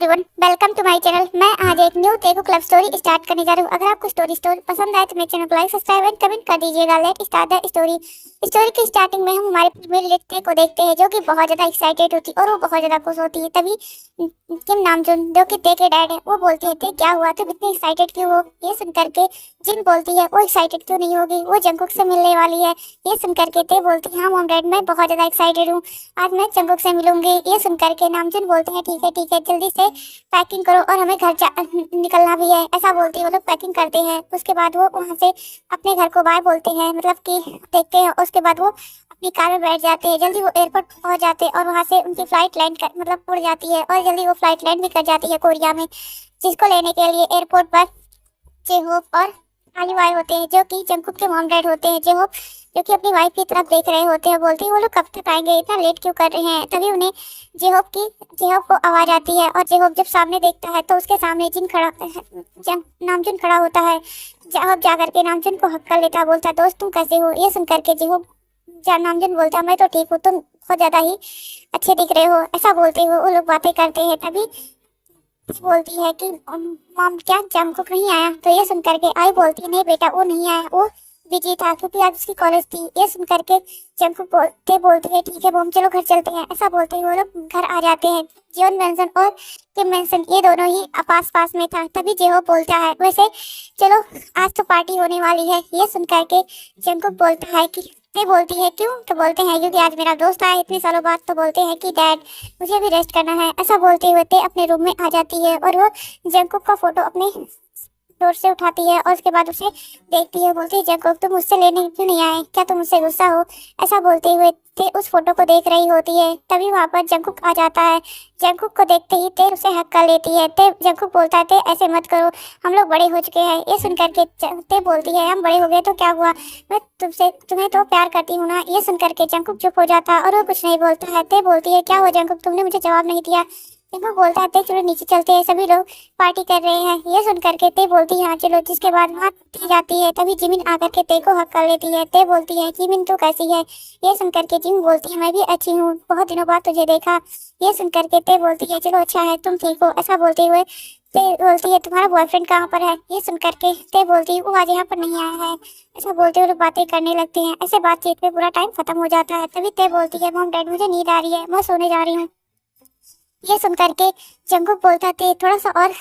Everyone, welcome to my channel. मैं आज एक new Telugu club story start करने जा रही हूँ। अगर आपको स्टोरी पसंद आए तो मेरे चैनल को लाइक, सब्सक्राइब एंड कमेंट कर दीजिएगा। Let start the story. Story की स्टार्टिंग में हम हमारे फीमेल लेते को देखते हैं, जो कि बहुत ज्यादा एक्साइटेड होती है और वो बहुत ज्यादा खुश होती है। तभी किम नामजून, जो कि ते के डैड है, वो बोलते हैं ते क्या हुआ, तुम इतनी एक्साइटेड क्यों हो। ये सुन करके जिन बोलती है वो एक्साइटेड क्यों नहीं होगी, वो जंगकुक से मिलने वाली है। ये सुन करके ते बोलती है हाँ मॉम डैड, मैं बहुत ज्यादा एक्साइटेड हूँ, आज मैं जंगकुक से मिलूंगी। ये सुन करके नामजून बोलते हैं ठीक है जल्दी से पैकिंग करो और हमें घर निकलना भी है। ऐसा बोलते हैं वो लोग पैकिंग करते हैं। उसके बाद वो वहाँ से अपने घर को बाय बोलते हैं, मतलब कि देखते हैं। उसके बाद वो अपनी कार में बैठ जाते हैं। जल्दी वो एयरपोर्ट पहुँच जाते हैं और वहाँ से उनकी फ्लाइट लैंड कर मतलब उड़ जाती है और जल्दी वो फ्लाइट लैंड भी कर जाती है कोरिया में, जिसको लेने के लिए एयरपोर्ट पर जेहोप और आलिव आए होते हैं, जो कि जंगकुक के मॉम डैड होते हैं। जेहोप जो कि अपनी वाइफ की तरफ देख रहे होते हैं, बोलती है वो लोग कब तक आएंगे, इतना लेट क्यों कर रहे हैं। तभी उन्हें जेहोप को आवाज आती है और जेहोप जब सामने देखता है तो उसके सामने नामजुन खड़ा होता है। जेहोप जा करके नामजुन को हक कर लेता है, बोलता है दोस्त तुम कैसे हो। ये सुन करके जेहोप नामजुन बोलता है मैं तो ठीक हूँ, तुम बहुत ज्यादा ही अच्छे दिख रहे हो। ऐसा बोलते हुए वो लोग बातें करते हैं। तभी बोलती है कि मॉम क्या जंगकुक नहीं आया। तो ये सुन करके आई बोलती है नहीं बेटा वो नहीं आया, वो बिजी था क्योंकि आज उसकी कॉलेज थी। ये सुन करके जंगकुक बोलती है ठीक है मॉम चलो घर चलते हैं। ऐसा बोलते ही वो लोग घर आ जाते हैं। जियोन मेंशन और किम मेंशन ये दोनों ही पास में था। तभी जेहो बोलता है वैसे चलो आज तो पार्टी होने वाली है। ये सुन करके जंगकुक बोलता है कि ते बोलती है क्यों, तो बोलते हैं क्योंकि आज मेरा दोस्त आया इतने सालों बाद। तो बोलते हैं कि डैड मुझे भी रेस्ट करना है। ऐसा बोलते हुए ते अपने रूम में आ जाती है और वो जंगकुक का फोटो अपने डोर से उठाती है और उसके बाद उसे देखती है। बोलती है जंगकुक तुम मुझसे लेने क्यों नहीं आए, क्या तुम मुझसे गुस्सा हो। ऐसा बोलते हुए ते उस फोटो को देख रही होती है। तभी वहाँ पर जंगकुक आ जाता है। जंगकुक को देखते ही ते उसे हक कर लेती है। ते जंगकुक बोलता है ते ऐसे मत करो, हम लोग बड़े हो चुके हैं। ये सुन करके ते बोलती है हम बड़े हो गए तो क्या हुआ, मैं तुम्हें तो प्यार करती हूँ ना। ये सुन करके जंगकुक चुप हो जाता है और वो कुछ नहीं बोलता है। ते बोलती है क्या हुआ जंगकुक, तुमने मुझे जवाब नहीं दिया। जंगकुक बोलता है चलो नीचे चलते हैं, सभी लोग पार्टी कर रहे हैं। ये सुन करके ते बोलती है हाँ चलो। जिसके बाद वहाँ ते जाती है। तभी जिमिन आकर के ते को हक कर लेती है। ते बोलती है जिमिन तू कैसी है। ये सुन करके जिमिन बोलती है मैं भी अच्छी हूँ, बहुत दिनों बाद तुझे देखा। ये सुन करके ते बोलती है चलो अच्छा है तुम ठीक हो। ऐसा बोलते हुए ते बोलती है तुम्हारा बॉयफ्रेंड कहाँ पर है। ये सुन करके ते बोलती है वो आज यहाँ पर नहीं आया है। ऐसा बोलते हुए लोग बातें करने लगते हैं। ऐसे बातचीत में पूरा टाइम खत्म हो जाता है। तभी ते बोलती है मॉम डैड मुझे नींद आ रही है, मैं सोने जा रही हूँ। ये सुन करके जंगकुक बोलता थे थोड़ा सा और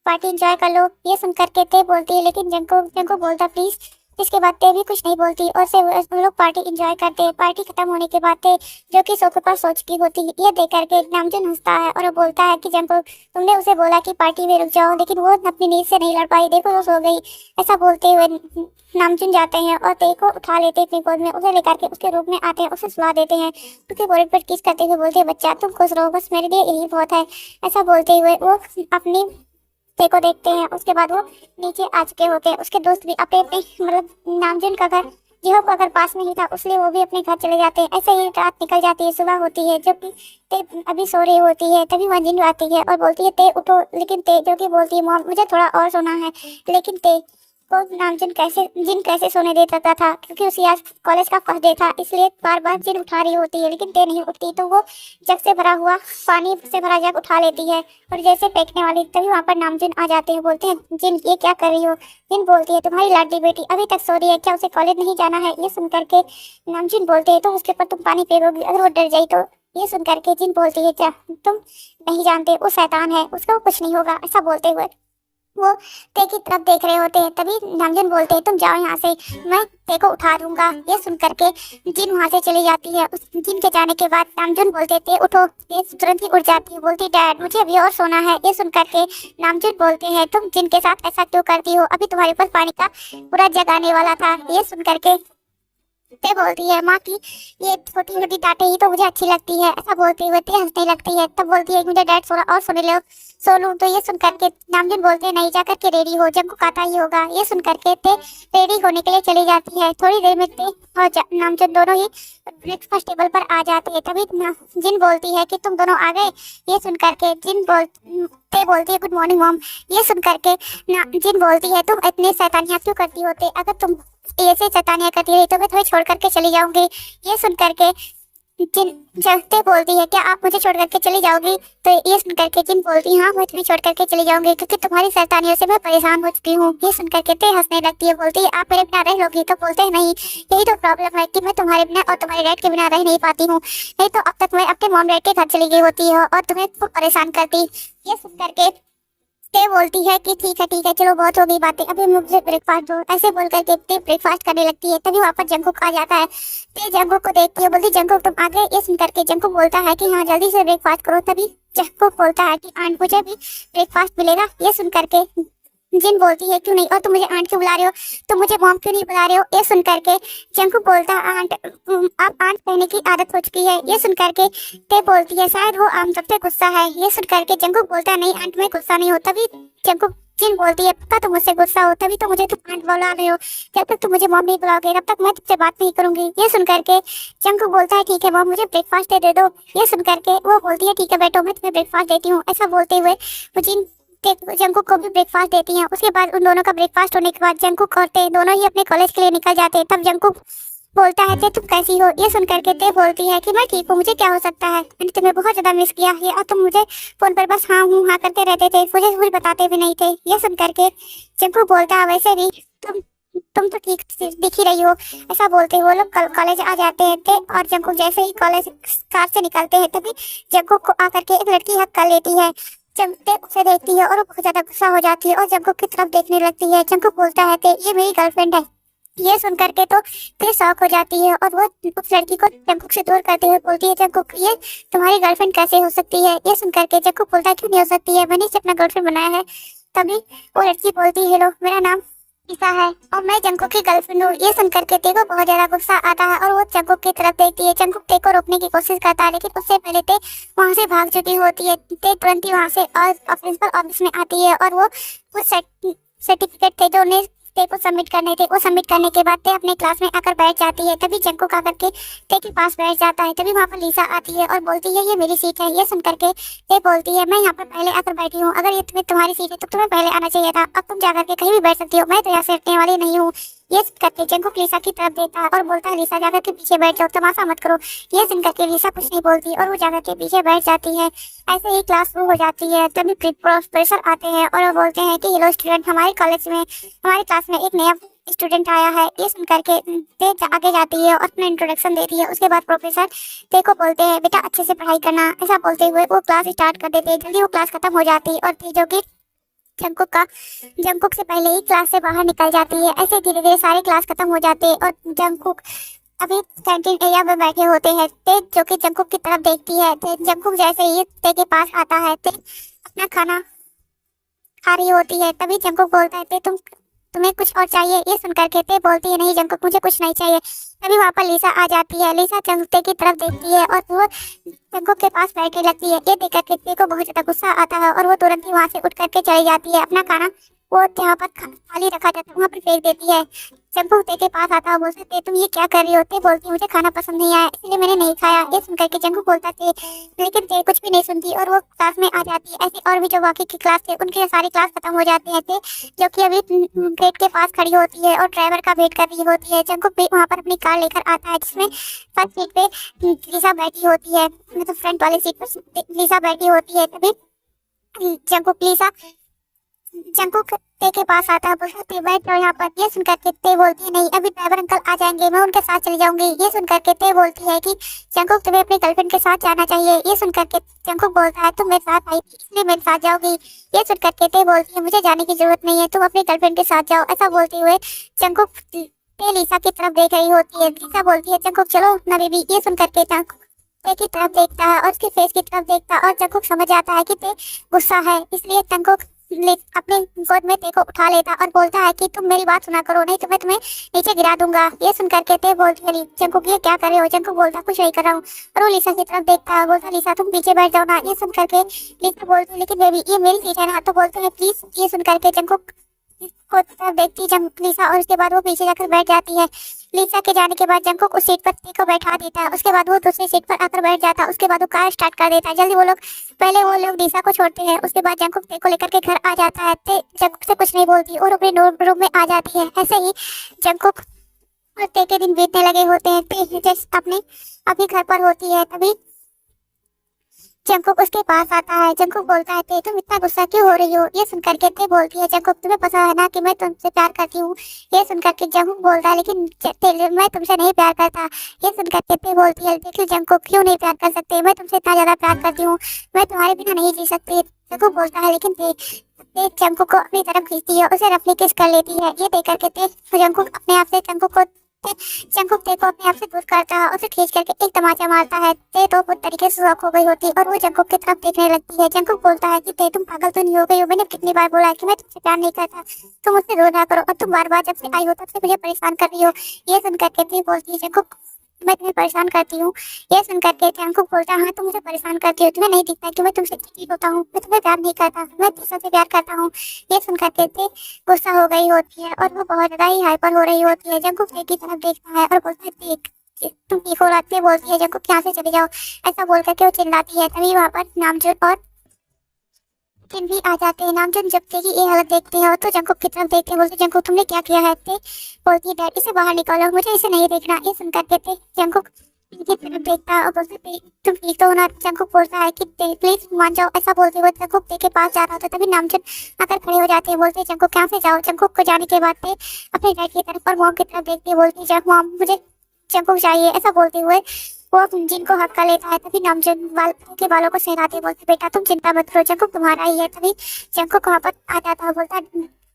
पार्टी एंजॉय कर लो। ये सुन करके ते बोलती है लेकिन जंगकुक बोलता प्लीज। इसके बाद ते भी कुछ नहीं बोलती और से वो लोग पार्टी एंजॉय करते हैं। पार्टी खत्म होने के बाद ते जो कि सो के पास सोचती होती है, ये देख करके नामजुन हंसता है और वो बोलता है कि जंगकुक तुमने उसे बोला कि पार्टी में रुक जाओ, लेकिन वो अपनी नींद से नहीं लड़ पाई, देखो वो सो गई। ऐसा बोलते हुए नामजुन जाते हैं और ते को उठा लेते हैं अपनी गोद में, उसे लेकर के उसके रूम में आते हैं, उसे सुला देते हैं। उसके बोरेट पर किस करते हुए बोलते हैं बच्चा तुम खुश रहो, बस मेरे लिए यही बहुत है। ऐसा बोलते हुए वो अपनी ते को देखते हैं। उसके बाद वो नीचे आ चुके होते हैं। उसके दोस्त भी अपने अपने मतलब नामजुन का घर जेहोप का घर पास में ही था, इसलिए वो भी अपने घर चले जाते हैं। ऐसे ही रात निकल जाती है, सुबह होती है, जब भी ते अभी सो रही होती है। तभी वहाँ जिन आती है और बोलती है ते उठो, लेकिन ते जो कि बोलती है मॉम मुझे थोड़ा और सोना है। लेकिन ते को नामजुन कैसे सोने देता था क्योंकि उसे आज कॉलेज का फर्स्ट डे था, इसलिए बार बार जिन उठा रही होती है, लेकिन ते नहीं उठती। तो वो जग से भरा हुआ पानी से भरा जग उठा लेती है और जैसे फेंकने वाली, तभी वहाँ पर नामजुन आ जाते हैं। बोलते हैं जिन ये क्या कर रही हो। जिन बोलती है तुम्हारी लाडली बेटी अभी तक सो रही है, क्या उसे कॉलेज नहीं जाना है। ये सुन करके नामजुन बोलते हैं तो उसके ऊपर तुम पानी फेंकोगी, अगर वो डर जाए तो। ये सुन करके जिन बोलती है क्या तुम नहीं जानते वो शैतान है, उसका कुछ नहीं होगा। ऐसा बोलते हुए वो ते की तरफ देख रहे होते हैं। तभी नामजुन बोलते हैं तुम जाओ यहाँ से, मैं ते को उठा दूंगा। ये सुन करके जिन वहाँ से चली जाती है। उस जिन के जाने के बाद नामजुन बोलते थे उठो, ते तुरंत ही उठ जाती है, बोलती डैड मुझे अभी और सोना है। ये सुन करके नामजुन बोलते हैं तुम जिन के साथ ऐसा क्यों करती हो, अभी तुम्हारे पास पानी का पूरा जग आने वाला था। ये सुन करके ते बोलती है माँ की ये छोटी छोटी डांटें ही तो मुझे अच्छी लगती है। ऐसा बोलते हुए ते हंसने लगती है। तब बोलती है मुझे डैड सोना और सो लूं। तो ये सुन करके नामजुन बोलते हैं नहीं, जा करके रेडी हो, जंगकुक आता ही होगा। ये सुन करके ते रेडी होने के लिए चली जाती है। थोड़ी देर में ते और नामजुन दोनों ही ब्रेकफास्ट टेबल पर आ जाते हैं। तभी जिन बोलती है कि तुम दोनों आ गए। ये सुन करके ते बोलती है गुड मॉर्निंग मॉम। ये सुन करके जिन बोलती है तुम इतने शैतानियां क्यों करती होते, अगर तुम ऐसे शैतानियां करती रही तो मैं तुम्हें छोड़ करके चली जाऊंगी। ये सुन करके जिन जगते बोलती है क्या आप मुझे छोड़ करके चली जाओगी। तो ये सुन करके जिन बोलती है हाँ मैं तुम्हें छोड़ करके चली जाऊंगी क्योंकि तुम्हारी शैतानियों से मैं परेशान हो चुकी हूँ। ये सुन करके ते हंसने लगती है, बोलती है आप मेरे बिना रह लोगी। तो बोलते हैं नहीं, यही तो प्रॉब्लम है कि मैं तुम्हारे बिना और तुम्हारे डैड के बिना रह नहीं पाती हूँ। नहीं तो अब तक मैं अपने मॉम डैड के घर चली गई होती है और तुम्हें खूब परेशान करती। ये सुन करके ते बोलती है कि ठीक है चलो बहुत हो गई बातें, अभी मुझे ब्रेकफास्ट दो। ऐसे बोल करके ते ब्रेकफास्ट करने लगती है। तभी वहाँ पर जंकुक आ जाता है। ते जंकुक को देखती है, बोलती जंकुक तुम आ गए। ये सुन करके जंकुक बोलता है कि हाँ जल्दी से ब्रेकफास्ट करो। तभी जंकुक बोलता है कि आंट मुझे भी ब्रेकफास्ट मिलेगा। ये सुन करके जिन बोलती है क्यों नहीं, और तुम मुझे आंट क्यों बुला रहे हो, तुम मुझे मॉम क्यों नहीं बुला रहे हो। ये सुन करके जंकुक बोलता है आंट आप आंट कहने की आदत हो चुकी है। ये सुन करके ते बोलती है शायद वो आमतौर पे गुस्सा है। ये सुन करके जंकुक बोलता है नहीं आंट में गुस्सा नहीं हो। तभी जंकुक जिन बोलती है पक्का तुम मुझसे गुस्सा हो, तभी तो मुझे तुम आंट बुला रहे हो। जब तक तुम मुझे मॉम नहीं बुलाओगे तब तक मैं तुमसे बात नहीं करूंगी। ये सुन करके जंकुक बोलता है ठीक है मॉम मुझे ब्रेकफास्ट दे दो। ये सुन करके वो बोलती है ठीक है बैठो मैं तुम्हें ब्रेकफास्ट देती हूँ। ऐसा बोलते हुए वो जिन जंकुक को भी ब्रेकफास्ट देती हैं। उसके बाद उन दोनों का ब्रेकफास्ट होने के बाद जंकुक और ते दोनों ही अपने कॉलेज के लिए निकल जाते हैं। तब जंकुक बोलता है ते तुम कैसी हो। ये सुन करके ते बोलती है कि मैं ठीक हूँ, मुझे क्या हो सकता है, मैंने तुम्हें बहुत ज्यादा मिस किया है और तुम मुझे फोन पर बस हाँ हूँ हाँ करते रहते थे, मुझे कुछ बताते भी नहीं थे। ये सुन करके जंकुक बोलता है वैसे भी तुम तो ठीक दिख ही रही हो। ऐसा बोलते हुए वो लोग कॉलेज आ जाते हैं। ते और जंकुक जैसे ही कॉलेज कार से निकलते हैं तभी जंकुक को आकर के एक लड़की हक कर लेती है। जंकुक उसे देखती है और वो बहुत ज्यादा गुस्सा हो जाती है और जंकुक की तरफ देखने लगती है। जंकुक बोलता है ते ये मेरी गर्लफ्रेंड है। ये सुन करके तो ते शॉक हो जाती है और वो उस लड़की को जंकुक से दूर करते हुए बोलती है जंकुक ये तुम्हारी गर्लफ्रेंड कैसे हो सकती है। ये सुन करके जंकुक बोलता है क्यों नहीं हो सकती है, मैंने इसे अपना गर्लफ्रेंड बनाया है। तभी वो लड़की बोलती है हेलो मेरा नाम ईसा है और मैं जंकुक की गर्लफ्रेंड हूँ। ये सुन करके ते को बहुत ज्यादा गुस्सा आता है और वो जंकुक की तरफ देखती है। जंकुक ते को रोकने की कोशिश करता है लेकिन उससे पहले ते वहाँ से भाग चुकी होती है। ते तुरंत ही वहाँ से और प्रिंसिपल ऑफिस में आती है और वो सर्टिफिकेट थे जो उन्हें ते को सबमिट करने थे वो सबमिट करने के बाद ते अपने क्लास में आकर बैठ जाती है। तभी जंकुक आकर के ते के पास बैठ जाता है। तभी वहाँ पर लीसा आती है और बोलती है ये मेरी सीट है। ये सुन करके ते बोलती है मैं यहाँ पर पहले आकर बैठी हूँ, अगर ये तुम्हारी सीट है तो तुम्हें पहले आना चाहिए था, अब तुम जाकर के कहीं भी बैठ सकती हो, मैं तो यहाँ से हटने वाली नहीं हूँ। ये सुन करके जंकुक लीसा की तरफ देता है और बोलता है लीसा जाकर के पीछे बैठ जाओ, तमाशा मत करो। ये सुन करके लीसा कुछ नहीं बोलती और वो जाकर के पीछे बैठ जाती है। ऐसे ही क्लास शुरू हो जाती है। तभी प्रोफेसर आते हैं और वो बोलते हैं कि हेलो स्टूडेंट, हमारे क्लास में एक नया स्टूडेंट आया है। ये सुन करके ते आगे जाती है और अपना इंट्रोडक्शन देती है। उसके बाद प्रोफेसर ते को बोलते हैं बेटा अच्छे से पढ़ाई करना। ऐसा बोलते हुए वो क्लास स्टार्ट कर देते हैं। जल्दी वो क्लास खत्म हो जाती है और ते जो कि जंकुक से पहले ही क्लास से बाहर निकल जाती है। ऐसे धीरे धीरे सारे क्लास खत्म हो जाते हैं और जंकुक अभी कैंटीन एरिया में बैठे होते हैं। ते जो कि जंकुक की तरफ देखती है। जंकुक जैसे ही ते के पास आता है ते अपना खाना खा रही होती है। तभी जंकुक बोलता है ते तुम्हें कुछ और चाहिए। ये सुन करके ते बोलती है नहीं जंकुक मुझे कुछ नहीं चाहिए। तभी वहाँ पर लीसा आ जाती है। लीसा जंकुक की तरफ देखती है और वो जंकुक के पास बैठने लगती है। ये देख करके ते को बहुत ज्यादा गुस्सा आता है और वो तुरंत ही वहाँ से उठ करके चली जाती है। अपना खाना वो जहाँ पर थाली रखा जाता है वहाँ पर फेंक देती है। जंकुक ते के पास आता है, बोलते ते तुम ये क्या कर रही हो। ते बोलती है मुझे खाना पसंद नहीं आया इसलिए मैंने नहीं खाया। ये सुन करके जंकुक बोलता थे लेकिन ते कुछ भी नहीं सुनती और वो क्लास में आ जाती है। ऐसे और भी जो बाकी की क्लास थे उनके सारी क्लास खत्म हो जाते हैं। ते जो कि अभी गेट के पास खड़ी होती है और ड्राइवर का वेट कर रही होती है। जंकुक भी वहाँ पर अपनी कार लेकर आता है जिसमें फर्स्ट सीट पे लीसा बैठी होती है, मतलब फ्रंट वाली सीट पर लीसा बैठी होती है। तभी जंकुक ते के पास आता है, बोलता ते बैठ जाओ यहाँ पर। ये सुनकर के ते बोलती है नहीं अभी ड्राइवर अंकल आ जाएंगे, मैं उनके साथ चली जाऊंगी। ये सुनकर के ते बोलती है कि जंकुक तुम्हें अपनी गर्लफ्रेंड के साथ जाना चाहिए। ये सुनकर के जंकुक बोलता है तुम मेरे साथ आई थी इसलिए मेरे साथ जाओगी। ये सुनकर के ते बोलती है मुझे जाने की जरूरत नहीं है, तुम अपनी गर्लफ्रेंड के साथ जाओ। ऐसा बोलते हुए जंकुक ते लीसा की तरफ देख रही होती है। लीसा बोलती है जंकुक चलो ना बेबी। ये सुनकर के जंकुक ते की तरफ देखता है और उसके फेस की तरफ देखता है और जंकुक समझ जाता है कि ते गुस्सा है, इसलिए जंकुक अपने गोद में ते को उठा लेता और बोलता है कि तुम मेरी बात सुना करो नहीं तो मैं तुम्हें नीचे गिरा दूंगा। ये सुनकर के ते बोलती है जंकुक ये क्या कर रहे हो। जंकुक बोलता कुछ नहीं कर रहा हूँ और वो लीसा की तरफ देखता है, बोलता लीसा तुम पीछे बैठ जाओ ना। ये सुनकर के लीसा बोलती है लेकिन बेबी ये मेरी सीट है ना। तो बोलते हैं प्लीज। ये सुनकर के जंकुक को तरफ देखती है लीसा और उसके बाद वो पीछे जाकर बैठ जाती है। लीसा के जाने के बाद जंकुक उस सीट पर ते को बैठा देता है। उसके बाद वो दूसरी सीट पर आकर बैठ जाता है। उसके बाद वो कार स्टार्ट कर देता है। जल्दी वो लोग लीसा को छोड़ते हैं। उसके बाद जंकुक ते को लेकर के घर आ जाता है। ते जंकुक से कुछ नहीं बोलती और अपने रूम में आ जाती है। ऐसे ही जंकुक और ते के दिन बीतने लगे होते हैं। ते जैसे अपने अपने घर पर होती है, तभी जंकुक उसके पास आता है। जंकुक बोलता है, ते तुम इतना गुस्सा क्यों हो रही हो? ये सुनकर के ते बोलती है, जंकुक तुम्हें पता है ना कि मैं तुमसे प्यार करती हूँ। ये सुनकर के जंकुक बोलता है, लेकिन मैं तुमसे नहीं प्यार करता। ये सुनकर के ते बोलती है, देखिए जंकुक क्यों नहीं प्यार कर सकते, मैं तुमसे इतना ज्यादा प्यार करती हूँ, मैं तुम्हारे बिना नहीं जी सकती। जंकुक बोलता है, लेकिन ते जंकुक को अपनी तरफ खींचती है, उसे रफली किस कर लेती है। ये देख करके ते जंकुक अपने आप से जंकुक ते को अपने आप से दूर करता है, उसे खींच करके एक तमाचा मारता है। ते तो पूरी तरीके से शॉक हो गई होती है और वो जंकुक की तरफ देखने लगती है। जंकुक बोलता है कि ते तुम पागल तो नहीं हो गई हो? मैंने कितनी बार बोला है कि मैं तुमसे प्यार नहीं करता, तुम मुझसे दूर ना करो, और तुम बार बार जब से आई हो तब से मुझे परेशान कर रही हो। ये सुनकर के ते बोलती है, जंकुक मैं तुम्हें परेशान करती हूँ? ये सुनकर के जंकुक बोलता है, हाँ तुम मुझे परेशान करती हो, तुम्हें नहीं दिखता कि मैं तुमसे चिढ़ होता हूँ, मैं तुम्हें प्यार नहीं करता, मैं दूसरों से प्यार करता हूँ। ये सुनकर के ते गुस्सा हो गई होती है और वो बहुत ज्यादा ही हाइपर हो रही होती है। जंकुक ते की तरफ देखता है और बोलता है, देख तुम ठीक हो रही बोलती है, जंकुक यहाँ से चले जाओ, ऐसा बोल करके वो चिल्लाती है। तभी वहाँ पर नामजुन और जिन भी आ जाते हैं। नामजुन जब ते की ये हालत देखते हैं तो जंकुक की तरफ देखते हैं, बोलते जंकुक तुमने क्या किया है? ते बोलती है, डैड इसे बाहर निकालो, मुझे इसे नहीं देखना। ये सुनकर के ते जंकुक की तरफ देखता है और बोलते ते तुम ठीक तो हो ना? जंकुक बोलता है कि ते प्लीज मान जाओ। ऐसा बोलते हुए जंकुक ते के पास जा रहा होता, तभी नामजुन आकर खड़े हो जाते हैं, बोलते जंकुक यहाँ से जाओ। जंकुक को जाने के बाद ते अपने डैड की तरफ और मॉम की तरफ देखते बोलती जंक मॉम मुझे जंकुक चाहिए। ऐसा बोलते हुए वो जिनको हक का लेता है। तभी नामजुन के बालों को सहलाते बोलते, बेटा तुम चिंता मत करो, जंकुक तुम्हारा ही है। तभी जंकुक वहाँ पर आ जाता है, बोलता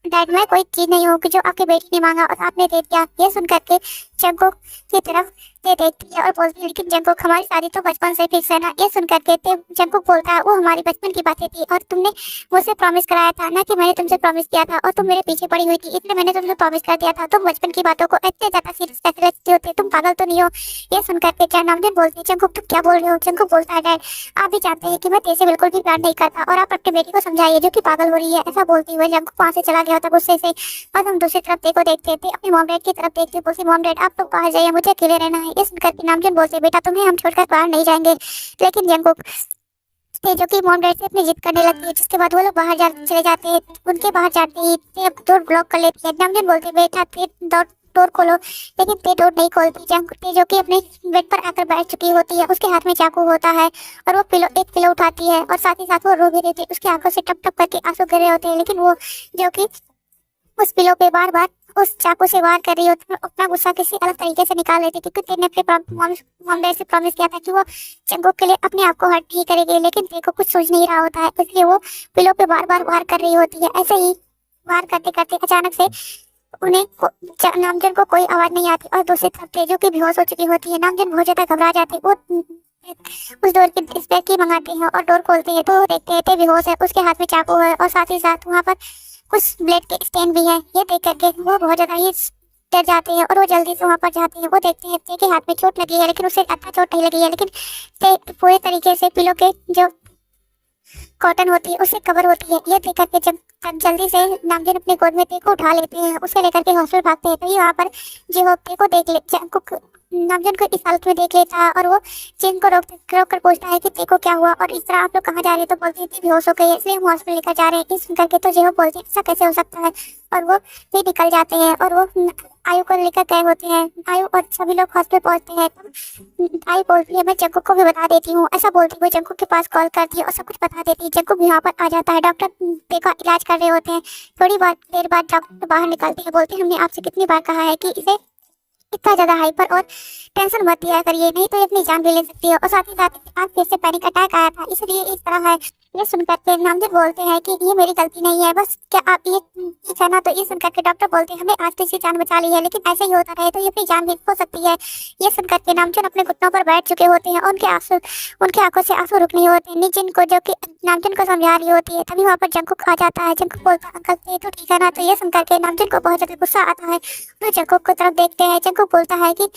डैड मैं कोई चीज नहीं हूँ कि जो आपकी बेटी ने मांगा और आपने दे दिया। ये सुन करके जंकुक की तरफ ते देखती है और बोलती है, लेकिन जंकुक हमारी शादी तो बचपन से फिक्स है ना? ये सुन करके जंकुक बोलता है, वो हमारी बचपन की बातें थी और तुमने मुझसे प्रॉमिस कराया था ना कि मैंने तुमसे प्रॉमिस किया था, और तुम मेरे पीछे पड़ी हुई थी, इसलिए मैंने तुमसे प्रॉमिस कर दिया था। तुम बचपन की बातों को इतने ज्यादा सीरियस कैसे लेते होते? तुम पागल तो नहीं हो? ये सुन करके क्या नामजुन बोलती है, जंकुक तुम क्या बोल रहे हो? जंकुक बोलता है, डैड आप भी जानते हैं कि मैं तेरे से बिल्कुल भी प्यार नहीं करता और आप अपनी बेटी को समझाइए जो कि पागल हो रही है। ऐसा बोलती हुए जंकुक वहाँ से चला गया था गुस्से से। और हम दूसरी तरफ को देखते थे, अपने मॉम डैड की तरफ देखते बोलते, मॉम डैड आप लोग बाहर जाइए, मुझे अकेले रहना है। ये सुनकर के नामजुन बोलते, बेटा तुम्हें हम छोड़कर बाहर नहीं जाएंगे। लेकिन जंकुक जो कि मॉम डैड से अपनी जिद करने लगती है, जिसके बाद वो लोग बाहर चले जाते हैं। उनके बाहर जाते ही डोर ब्लॉक कर लेती है। नामजुन बोलते, बेटा डोर खोलो, लेकिन ते डोर नहीं खोलती। जंकुक जो कि अपने बेड पर आकर बैठ चुकी होती है, उसके हाथ में चाकू होता है और वो एक पिलो उठाती है और साथ ही साथ वो रो भी रही थी। उसकी आंखों से टप टप करके आंसू गिर रहे होते हैं, लेकिन वो जो कि उस पिलो पे बार बार उस चाकू से वार कर रही होती है, अपना गुस्सा किसी अलग तरीके से निकाल लेती, क्योंकि तेने अपने मॉम डैड से प्रॉमिस किया था कि वो जंकुक के लिए अपने आप को हर्ट नहीं करेगी। लेकिन तेरे को कुछ सोच नहीं रहा होता है, इसलिए वो पिलो पे बार बार वार कर रही होती है। ऐसे ही वार करते करते अचानक से नामजन को कोई आवाज नहीं आती और दूसरी तरफ तेजो की बेहोश हो चुकी होती है। नामजन बहुत ज्यादा घबरा जाती है। वो उस डोर की इस पे की मंगाते हैं और डोर खोलते हैं तो देखते हैं ते बेहोश है, उसके हाथ में चाकू है और साथ ही साथ वहाँ पर कुछ ब्लेड के स्टेन भी है। ये देख करके वो बहुत ज्यादा ही डर जाते हैं और वो जल्दी से वहाँ पर जाते हैं। वो देखते हैं ते के हाथ में चोट लगी है, लेकिन उसे अच्छा चोट नहीं लगी है, लेकिन ते पूरे तरीके से पिलो के जो कॉटन होती है उससे कवर होती है। ये देख करके जब जल्दी से नामजन अपने गोद में ते को उठा लेते हैं, उसे लेकर के हॉस्पिटल भागते हैं। तो वहाँ पर जो ते को देख ले नामजन को इस हालत में देख लेता है और वो जिन को रोक कर पूछता है कि देखो क्या हुआ और इस तरह आप लोग कहाँ जा रहे हैं? तो बोलते हैं बेहोश हो गई है, इसलिए हम हॉस्पिटल लेकर जा रहे हैं। इस करके तो जो बोलते हैं ऐसा कैसे हो सकता है, और वो भी निकल जाते हैं और वो आयु को लेकर गए होते हैं। आयु और सभी लोग हॉस्पिटल पहुंचते हैं। आयु बोलती है मैं जंकुक को भी बता देती हूँ। ऐसा बोलती हुए जंकुक के पास कॉल करती है और सब कुछ बता देती है। जंकुक भी यहाँ पर आ जाता है, डॉक्टर ते का इलाज कर रहे होते हैं। थोड़ी देर बाद डॉक्टर बाहर निकलते हैं, बोलते हैं हमने आपसे कितनी बार कहा है कि इसे इतना ज्यादा हाइपर और टेंशन मत दिया करिए, नहीं तो ये अपनी जान भी ले सकती है। और साथ ही साथ आज फिर से पैनिक अटैक आया था, इसलिए इस तरह है। ये सुनकर के नामजन बोलते हैं कि ये मेरी गलती नहीं है, बस क्या आप ये ठीक है ना? तो ये सुनकर के डॉक्टर बोलते हैं हमने आज तो इसी जान बचा ली है, लेकिन ऐसे ही होता रहे तो ये अपनी जान भी खो सकती है। ये सुनकर के नामजन अपने घुटनों पर बैठ चुके होते हैं और उनके आंखों से आंसू रुक नहीं होते। निजिन को जो कि नामजन को समझा रही होती है, तभी वहाँ पर जंकुक आ जाता है। जंकुक बोलता है अंकल ये तो ठीक है ना? तो ये सुनकर के नामजन को बहुत ज्यादा गुस्सा आता है। तो जंकुक को तरफ देखते हैं। जंकुक बोलता है कि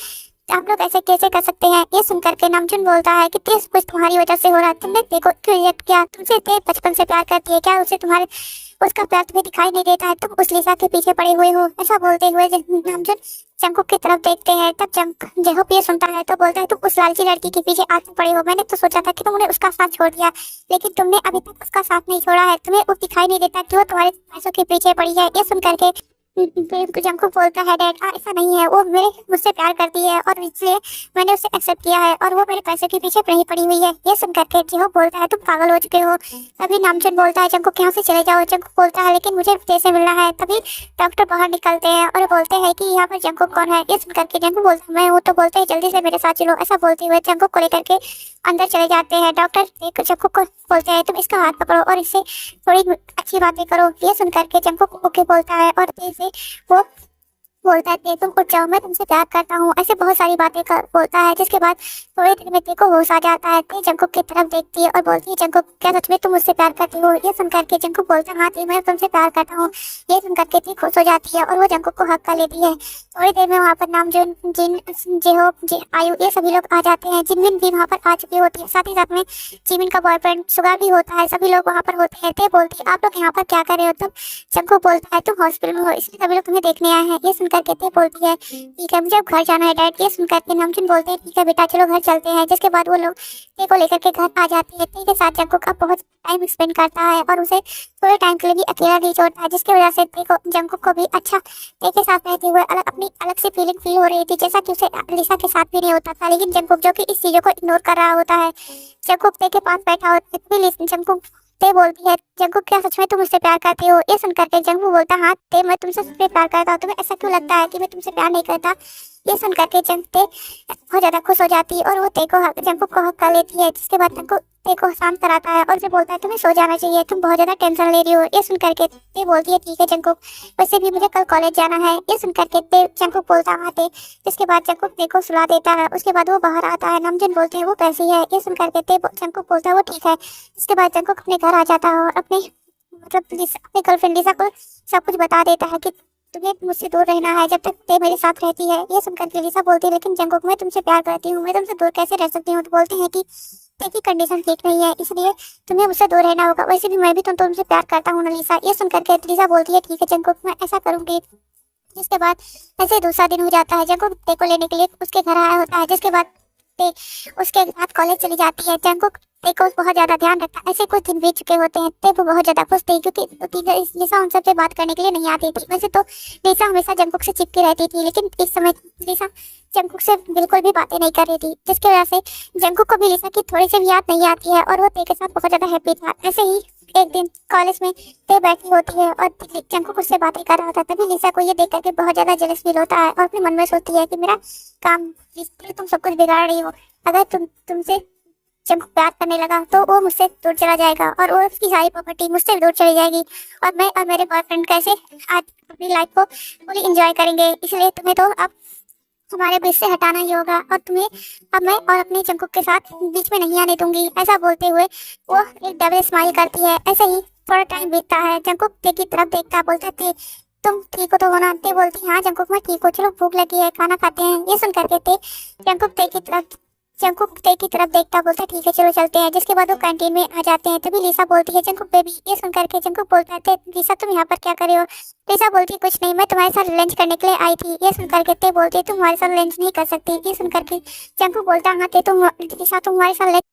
आप लोग ऐसे कैसे कर सकते हैं? ये सुनकर के नामजुन बोलता है कि तेज कुछ तुम्हारी वजह से हो रहा है, तुमने देखो क्यों रिएक्ट किया? तुमसे ते बचपन से प्यार करती है, क्या उसे तुम्हारे उसका प्यार तुम्हें दिखाई नहीं देता है? तुम उस लिसा के पीछे पड़े हुए हो। ऐसा बोलते हुए नामजुन जंकुक की तरफ देखते हैं। तब जेहोप ये सुनता है तो बोलता है तुम उस लालची लड़की के पीछे आज पड़े हो। मैंने तो सोचा था कि तुमने उसका साथ छोड़ दिया, लेकिन तुमने अभी तक उसका साथ नहीं छोड़ा है। तुम्हें वो दिखाई नहीं देता कि वो तुम्हारे पैसों के पीछे पड़ी है। ये सुनकर के जंकुक बोलता है डैड ऐसा नहीं है, वो मुझसे प्यार करती है और इसलिए मैंने उसे एक्सेप्ट किया है और वो मेरे पैसे के पीछे नहीं पड़ी हुई है। ये सुन करके जिहो बोलता है तुम पागल हो चुके हो। तभी नामचुन बोलता है जंकुक यहाँ से चले जाओ। जंकुक बोलता है लेकिन मुझे जैसे मिलना है। तभी डॉक्टर बाहर निकलते हैं और बोलते हैं कि यहाँ पर जंकुक कौन है। ये सुन करके जंकुक बोलता है मैं हूँ। तो बोलते हैं जल्दी से मेरे साथ चलो। ऐसा बोलते हुए जंकुक को लेकर के अंदर चले जाते हैं। डॉक्टर जंकुक को बोलते हैं तुम इसका हाथ पकड़ो और इससे थोड़ी अच्छी बातें करो। ये सुन करके जंकुक ओके बोलता है और तेज से वो बोलता है तुम उठ जाओ, मैं तुमसे प्यार करता हूँ। ऐसे बहुत सारी बातें बोलता है। जिसके बाद थोड़ी देर में को होश आ जाता है। ते जंकुक की तरफ देखती है और बोलती है जंकुक क्या सच में तुम मुझसे प्यार करती हो। ये सुन करके जंकुक बोलता है हाँ ते मैं तुमसे प्यार करता हूँ। ये सुन करके ते खुश हो जाती है और वो जंकुक को हक कर लेती है। थोड़ी देर में वहाँ पर नामजुन जिन जेहो आयु ये सभी लोग आ जाते हैं। जिनमिन भी वहाँ पर आ चुकी होती है। साथ ही साथ में जिमिन का बॉयफ्रेंड सुगा भी होता है। सभी लोग वहाँ पर होते हैं। ते बोलती है आप लोग यहाँ पर क्या कर रहे हो। तब जंकुक बोलता है तुम हॉस्पिटल में हो इसलिए सभी लोग तुम्हें देखने आए हैं। ये सुनकर के ते बोलती है ठीक है मुझे अब घर जाना है डैड। ये सुनकर के नामचुन बोलते हैं ठीक है बेटा चलो घर चलते हैं। जिसके बाद वो लोग ते को लेकर के घर आ जाती है। ते के साथ जंकुक अब बहुत टाइम स्पेंड करता है और उसे थोड़े टाइम के लिए भी अकेला नहीं छोड़ता है। जिसकी वजह से ते को जंकुक को भी अच्छा ते के साथ रहते हुए अपनी अलग से फीलिंग फील हो रही थी जैसा कि उसे लिसा के साथ भी नहीं होता था। लेकिन जंकुक जो कि इस चीजों को इग्नोर कर रहा होता है। जंकुक ते के पास बैठा होता है। जंकुक ते बोलती है जंकुक क्या सच में तुम मुझसे प्यार करती हो। ये सुनकर के जंकुक बोलता हाँ ते मैं तुमसे सच में प्यार करता हूँ। तुम्हें ऐसा क्यों लगता है कि मैं तुमसे प्यार नहीं करता। ये सुनकर के ते बहुत ज्यादा खुश हो जाती है और वो ते को जंकुक को हक कर लेती है। जिसके बाद जंकुक ते को शांत कराता है और उसे बोलता है तुम्हें सो जाना चाहिए तुम बहुत ज्यादा टेंशन ले रही हो। ये सुनकर के ते बोलती है ठीक है जंकुक वैसे भी मुझे कल कॉलेज जाना है। ये सुनकर के ते जंकुक बोलता हाँ ते। जिसके बाद जंकुक ते को सुला देता है। उसके बाद वो बाहर आता है। नामजुन बोलते हैं वो कैसी है। ये सुनकर के ते जंकुक बोलता है वो ठीक है। इसके बाद जंकुक अपने घर आ जाता है और अपने अपनी गर्लफ्रेंड लिसा को सब कुछ बता देता है कि तुम्हें मुझसे दूर रहना है जब तक ते मेरे साथ रहती है। ये सुनकर के लिसा बोलती है लेकिन जंकुक मैं तुमसे प्यार करती हूँ मैं तुमसे दूर कैसे रह सकती हूँ। तो बोलते हैं कि ते की कंडीशन ठीक नहीं है इसलिए तुम्हें मुझसे दूर रहना होगा। वैसे भी मैं भी तुमसे प्यार करता हूँ ना लिसा। ये सुनकर के लिसा बोलती है ठीक है जंकुक मैं ऐसा करूंगी। जिसके बाद ऐसे दूसरा दिन हो जाता है। जंकुक ते को लेने के लिए उसके घर आया होता है। जिसके बाद ते उसके साथ कॉलेज चली जाती है। जंकुक ते को बहुत ज्यादा ध्यान रखता है। ऐसे कुछ दिन बीत चुके होते हैं। ते वो बहुत ज्यादा खुश थी क्योंकि लिसा उन सबसे बात करने के लिए नहीं आती थी। वैसे तो लिसा हमेशा जंकुक से चिपकी रहती थी लेकिन इस समय लिसा जंकुक से बिल्कुल भी बातें नहीं कर रही थी। जिसकी वजह से जंकुक को भी लिसा की थोड़ी सी भी याद नहीं आती है और वो ते के साथ बहुत ज्यादा हैप्पी था। ऐसे ही एक दिन कॉलेज में ते बैठी होती है और जंकुक उससे बातें कर रहा था। तभी लिसा को ये देख करके बहुत ज्यादा जेलस फील होता है और अपने मन में सोचती है कि मेरा काम तुम सब कुछ बिगाड़ रही हो। अगर तुमसे जंकुक प्यार करने लगा तो वो मुझसे दूर चला जाएगा और वो उसकी सारी प्रॉपर्टी मुझसे दूर चली जाएगी और मैं और मेरे बॉयफ्रेंड कैसे आज अपनी लाइफ को पूरी एंजॉय करेंगे। इसलिए तुम्हें तो अब हमारे बीच से हटाना ही होगा और तुम्हें अब मैं और अपने जंकुक के साथ बीच में नहीं आने दूंगी। ऐसा बोलते हुए वो एक डबल स्माइल करती है। ऐसे ही थोड़ा टाइम बीतता है। जंकुक ते की तरफ देखता बोलता ते तुम ठीक हो तो होना। ते बोलती हाँ जंकुक मैं ठीक हूँ चलो भूख लगी है खाना खाते हैं। ये सुन करके ते जंकुक ते की तरफ देखता बोलता ठीक है चलो चलते हैं। जिसके बाद वो कैंटीन में आ जाते हैं। तभी लिसा बोलती है जंकुक बेबी। ये सुन करके जंकुक बोलता है लिसा तुम यहाँ पर क्या कर रहे हो। लिसा बोलती है कुछ नहीं मैं तुम्हारे साथ लंच करने के लिए आई थी। ये सुन करके ते बोलती है तुम हमारे साथ लंच नहीं कर सकती। ये सुन करके जंकुक बोलता हाँ ते तुम लिसा तुम हमारे साथ